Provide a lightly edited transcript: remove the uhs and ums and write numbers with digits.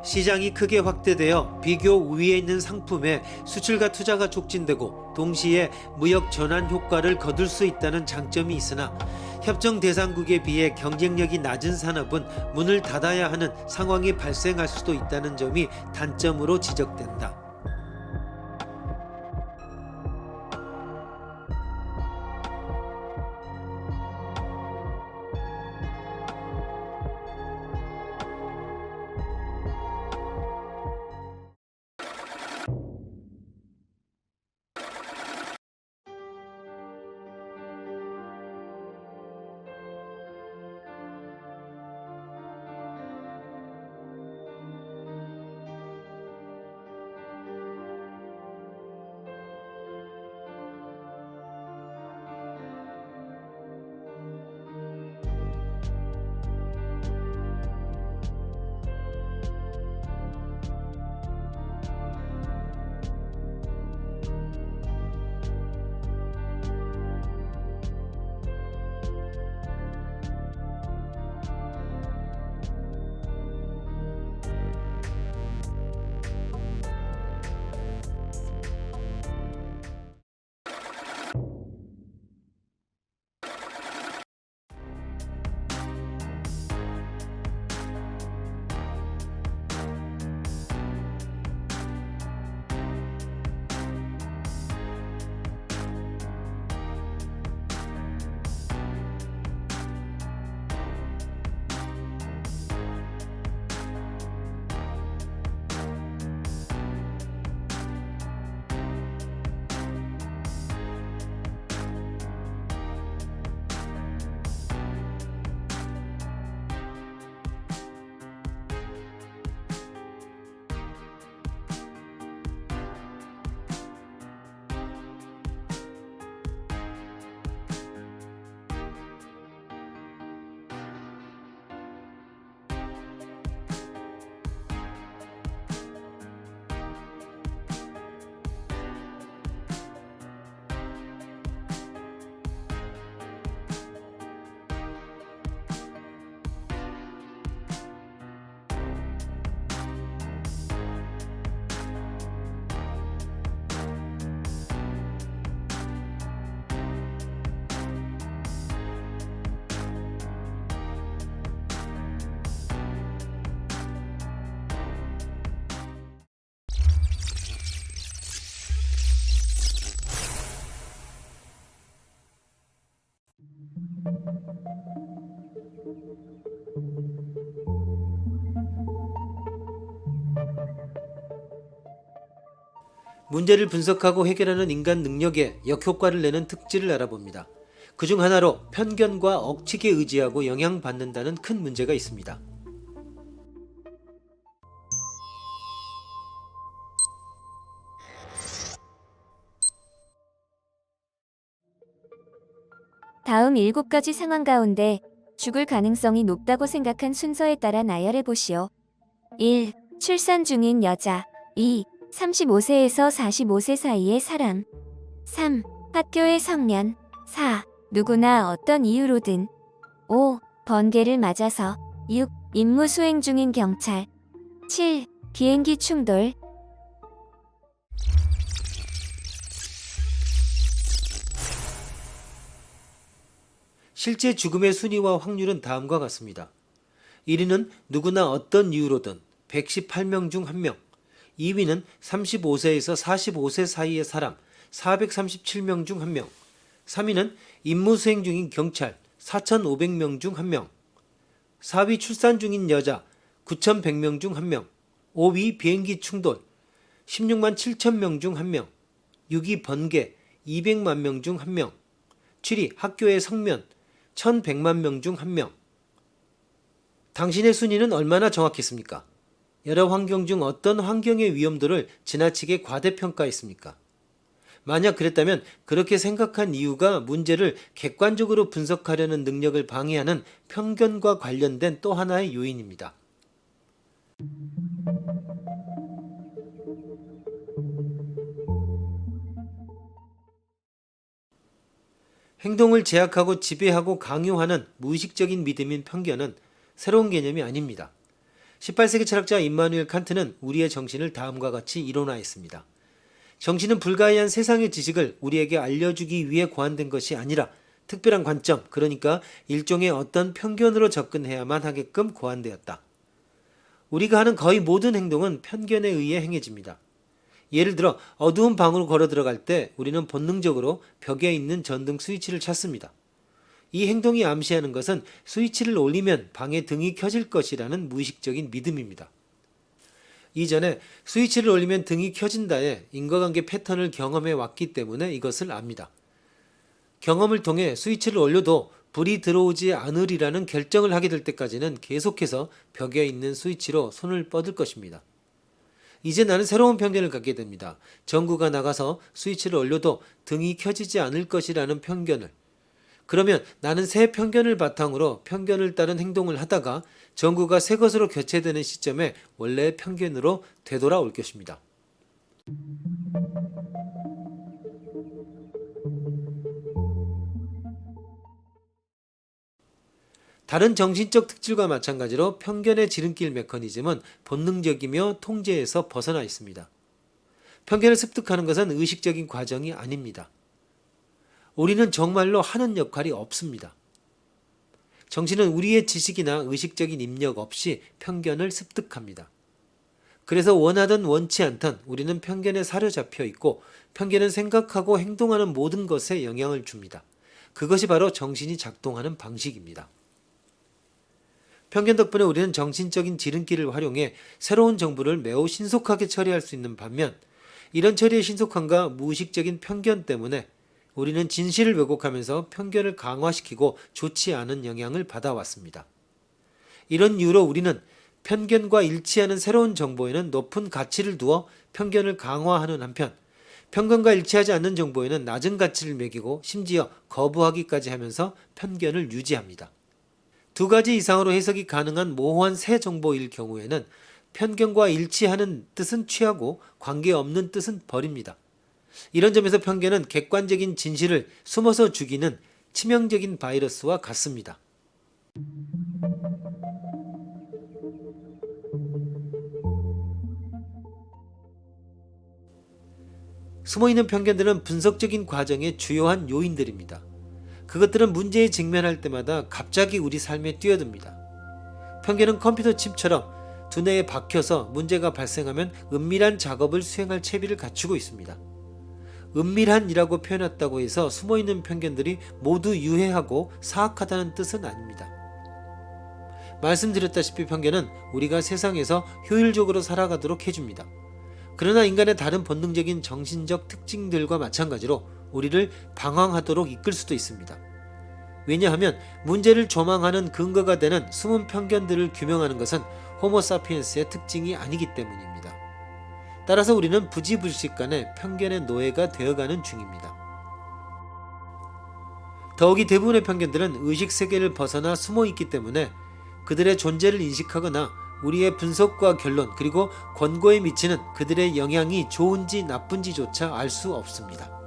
시장이 크게 확대되어 비교 우위에 있는 상품에 수출과 투자가 촉진되고 동시에 무역 전환 효과를 거둘 수 있다는 장점이 있으나 협정 대상국에 비해 경쟁력이 낮은 산업은 문을 닫아야 하는 상황이 발생할 수도 있다는 점이 단점으로 지적된다. 문제를 분석하고 해결하는 인간 능력에 역효과를 내는 특질을 알아봅니다. 그중 하나로 편견과 억측에 의지하고 영향받는다는 큰 문제가 있습니다. 다음 7가지 상황 가운데 죽을 가능성이 높다고 생각한 순서에 따라 나열해 보시오. 1. 출산 중인 여자. 2. 35세에서 45세 사이의 사람. 3. 학교의 성년. 4. 누구나 어떤 이유로든. 5. 번개를 맞아서. 6. 임무 수행 중인 경찰. 7. 비행기 충돌. 실제 죽음의 순위와 확률은 다음과 같습니다. 1위는 누구나 어떤 이유로든 118명 중 1명, 2위는 35세에서 45세 사이의 사람 437명 중 1명, 3위는 임무 수행 중인 경찰 4,500명 중 1명, 4위 출산 중인 여자 9,100명 중 1명, 5위 비행기 충돌 16만 7천명 중 1명, 6위 번개 200만 명 중 1명, 7위 학교의 성면 1,100만 명 중 1명. 당신의 순위는 얼마나 정확했습니까? 여러 환경 중 어떤 환경의 위험도를 지나치게 과대평가했습니까? 만약 그랬다면 그렇게 생각한 이유가 문제를 객관적으로 분석하려는 능력을 방해하는 편견과 관련된 또 하나의 요인입니다. 행동을 제약하고 지배하고 강요하는 무의식적인 믿음인 편견은 새로운 개념이 아닙니다. 18세기 철학자 임마누엘 칸트는 우리의 정신을 다음과 같이 이론화했습니다. 정신은 불가이한 세상의 지식을 우리에게 알려주기 위해 고안된 것이 아니라 특별한 관점, 그러니까 일종의 어떤 편견으로 접근해야만 하게끔 고안되었다. 우리가 하는 거의 모든 행동은 편견에 의해 행해집니다. 예를 들어 어두운 방으로 걸어 들어갈 때 우리는 본능적으로 벽에 있는 전등 스위치를 찾습니다. 이 행동이 암시하는 것은 스위치를 올리면 방에 등이 켜질 것이라는 무의식적인 믿음입니다. 이전에 스위치를 올리면 등이 켜진다의 인과관계 패턴을 경험해 왔기 때문에 이것을 압니다. 경험을 통해 스위치를 올려도 불이 들어오지 않으리라는 결정을 하게 될 때까지는 계속해서 벽에 있는 스위치로 손을 뻗을 것입니다. 이제 나는 새로운 편견을 갖게 됩니다. 전구가 나가서 스위치를 올려도 등이 켜지지 않을 것이라는 편견을. 그러면 나는 새 편견을 바탕으로 편견을 따른 행동을 하다가 전구가 새 것으로 교체되는 시점에 원래의 편견으로 되돌아올 것입니다. 다른 정신적 특질과 마찬가지로 편견의 지름길 메커니즘은 본능적이며 통제에서 벗어나 있습니다. 편견을 습득하는 것은 의식적인 과정이 아닙니다. 우리는 정말로 하는 역할이 없습니다. 정신은 우리의 지식이나 의식적인 입력 없이 편견을 습득합니다. 그래서 원하든 원치 않든 우리는 편견에 사로잡혀 있고 편견은 생각하고 행동하는 모든 것에 영향을 줍니다. 그것이 바로 정신이 작동하는 방식입니다. 편견 덕분에 우리는 정신적인 지름길을 활용해 새로운 정보를 매우 신속하게 처리할 수 있는 반면 이런 처리의 신속함과 무의식적인 편견 때문에 우리는 진실을 왜곡하면서 편견을 강화시키고 좋지 않은 영향을 받아왔습니다. 이런 이유로 우리는 편견과 일치하는 새로운 정보에는 높은 가치를 두어 편견을 강화하는 한편 편견과 일치하지 않는 정보에는 낮은 가치를 매기고 심지어 거부하기까지 하면서 편견을 유지합니다. 두 가지 이상으로 해석이 가능한 모호한 새 정보일 경우에는 편견과 일치하는 뜻은 취하고 관계없는 뜻은 버립니다. 이런 점에서 편견은 객관적인 진실을 숨어서 죽이는 치명적인 바이러스와 같습니다. 숨어있는 편견들은 분석적인 과정의 주요한 요인들입니다. 그것들은 문제에 직면할 때마다 갑자기 우리 삶에 뛰어듭니다. 편견은 컴퓨터 칩처럼 두뇌에 박혀서 문제가 발생하면 은밀한 작업을 수행할 채비를 갖추고 있습니다. 은밀한이라고 표현했다고 해서 숨어있는 편견들이 모두 유해하고 사악하다는 뜻은 아닙니다. 말씀드렸다시피 편견은 우리가 세상에서 효율적으로 살아가도록 해줍니다. 그러나 인간의 다른 본능적인 정신적 특징들과 마찬가지로 우리를 방황하도록 이끌 수도 있습니다. 왜냐하면 문제를 조망하는 근거가 되는 숨은 편견들을 규명하는 것은 호모사피엔스의 특징이 아니기 때문입니다. 따라서 우리는 부지불식간에 편견의 노예가 되어가는 중입니다. 더욱이 대부분의 편견들은 의식세계를 벗어나 숨어있기 때문에 그들의 존재를 인식하거나 우리의 분석과 결론 그리고 권고에 미치는 그들의 영향이 좋은지 나쁜지조차 알 수 없습니다.